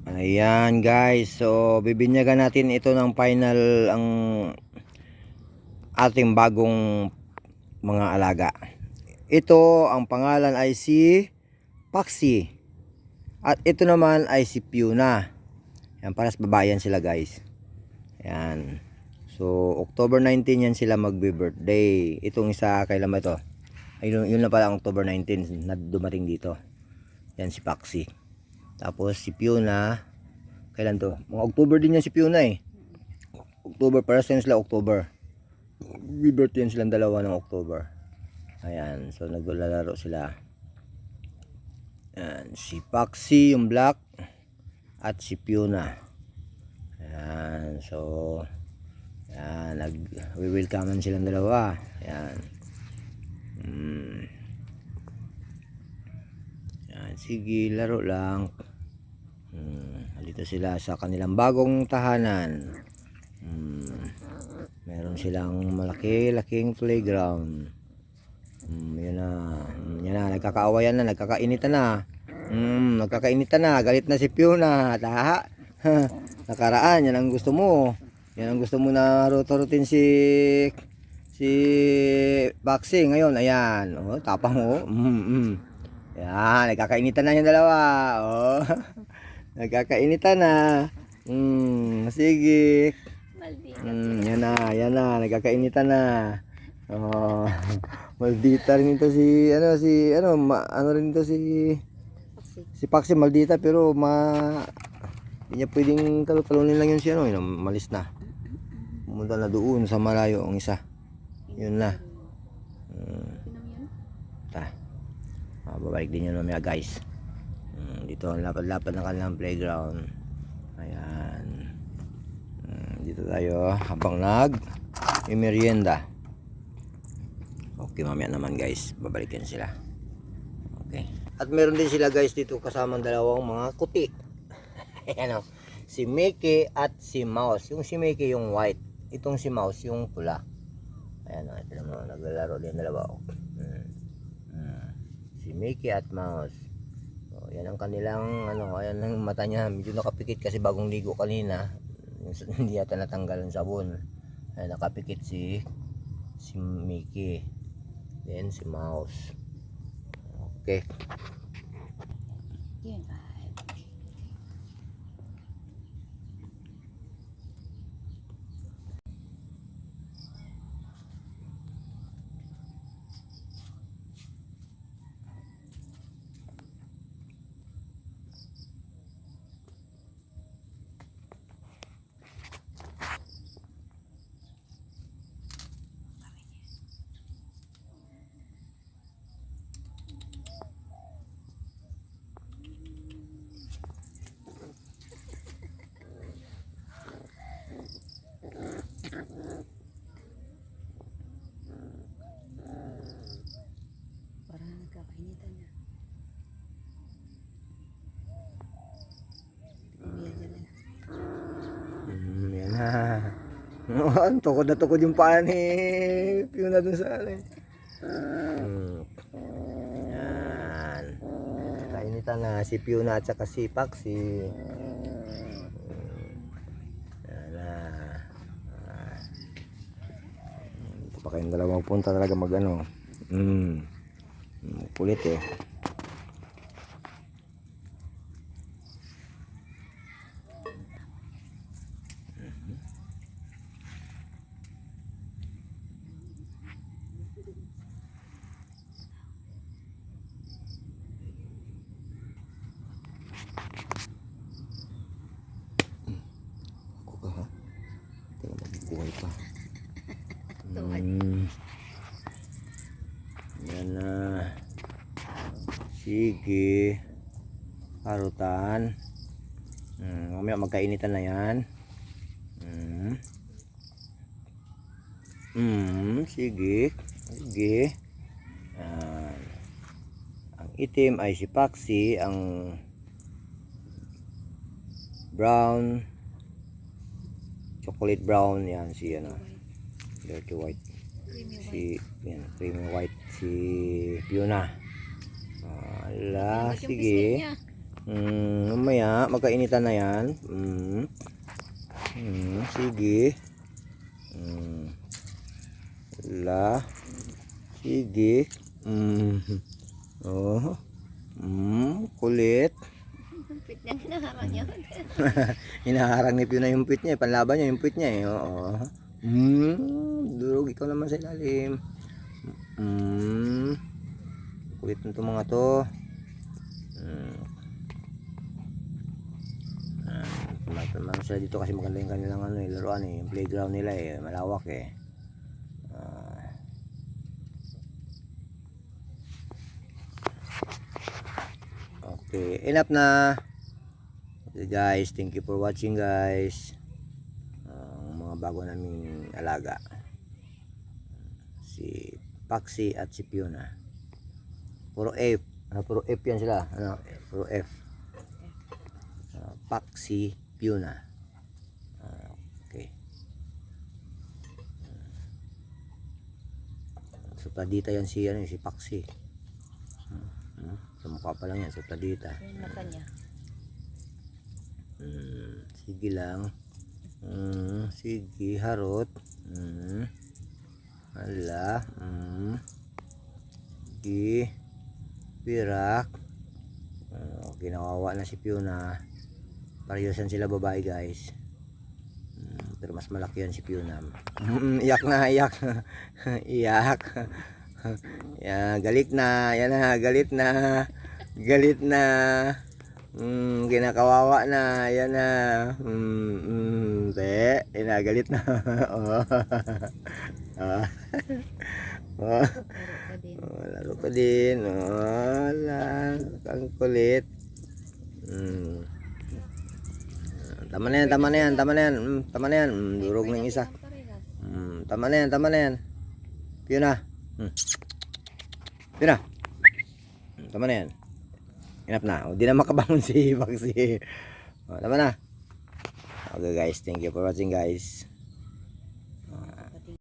Ayan guys, so bibinyagan natin ito ng final ang ating bagong mga alaga. Ito ang pangalan ay si Paxi. At ito naman ay si Piuna. Yan, paras babayan sila guys. Yan. So October 19 yan sila magbe-birthday. Itong isa kailan ba ito? Ayun, yun na pala ang October 19 na dumating dito. Yan si Paxi. Tapos si Piuna, kailan to? Mga October din yan si Piuna eh. October, para sa sila October. Birthday yan silang dalawa ng October. Ayan, so naglalaro sila. Ayan, si Paxi yung black at si Piuna. Ayan, so ayan, nag-welcome silang dalawa. Ayan. Ayan, sige, laro lang. Dito sila sa kanilang bagong tahanan. Meron silang malaki-laking playground. Yan na, nagkakaawayan na, nagkakainitan na. Nagkakainitan na, galit na si Piuna. Taha. Nakaraan, yan ang gusto mo. Yan ang gusto mo na rutin si Paxi ngayon. Ayan, oh, tapang mo. Yan, nagkakainitan na yung dalawa. Oh. Nagkakainitan na. Sige. Yan na, nagkakainitan na. Oh, maldita rin ito ano rin ito si Paxi, maldita, pero hindi niya pwedeng talunin lang yun si yun, malis na. Pumunta na doon sa malayo ang isa. Yun na. Babalik din yun mamaya guys. Dito ang lapad-lapad ng kanilang playground. Ayan. Dito tayo habang merienda. Okay, mamaya naman guys, babalikin sila. Okay. At meron din sila guys dito kasamang dalawang mga kuti. Ayan o. Si Mickey at si Mouse. Yung si Mickey yung white. Itong si Mouse yung pula. Ayan o. Ito naman, naglalaro din dalawa o. Si Mickey at Mouse. So, yan ang kanilang ayan ang mata niya. Medyo nakapikit kasi bagong ligo kanina. Hindi yata natanggal ang sabon. Ayan, nakapikit si Mickey. Then si Mouse. Okay. Parang nagkakainitan na. Yan na. Tukod na tukod yung paa ni Piuna dun sa yan. Kainitan na si Piuna at saka si Paxi. Yan na. Ito pa kayong dalawa magpunta talaga kulit eh. Ako ka ha? Ito na magbubuhay pa. Yan na. Sige. Harutan. Mamaya magkainitan na yan. Sige. Sige. Ang itim ay si Paxi. Ang brown, chocolate brown, yan si dirty white. Creamy white si Piuna. Ala, sige. Mamaya, magkainitan na yan. Sige. Wala. Sige. Oh. Kulit. Pit niya, hinaharang niya. Hinaharang ni Puna yung pit niya. Panlaban niya yung pit niya. Oo. Durog, ikaw naman sa ilalim. Kulit nito mga to. Tumatama sila dito kasi maganda yung kanilang laruan yung playground nila malawak okay, enough na. Okay guys, thank you for watching guys. Mga bago naming alaga, si Paxi at si Fiona. Puro F, puro F yan sila, puro F. Paxi, Fiona. Okay. So Pladita yan si Paxi. Sa mukha pa lang yan, sa Pladita. Yung mata niya. Sige lang. Sige, harot. Hala. Sige. Pirak. Ginawawa na si Fiona. Parehas sila babae guys. Pero mas malaki yan si Fiona. Iyak na, iyak. Iyak. Yan, galit na. Yan na, galit na. Galit na. Kinakawawa na. Yan na. Galit na. Laro pa din. Wala. Ang kulit. Tama na yan, tama na yan, tama na yan. Tama na yan. Durog ng isa. Tama na yan, tama na yan. Fiona. Fiona. Tama na yan. Enough na. Hindi na makabangon si Paxi. Tama na. Okay guys, thank you for watching guys.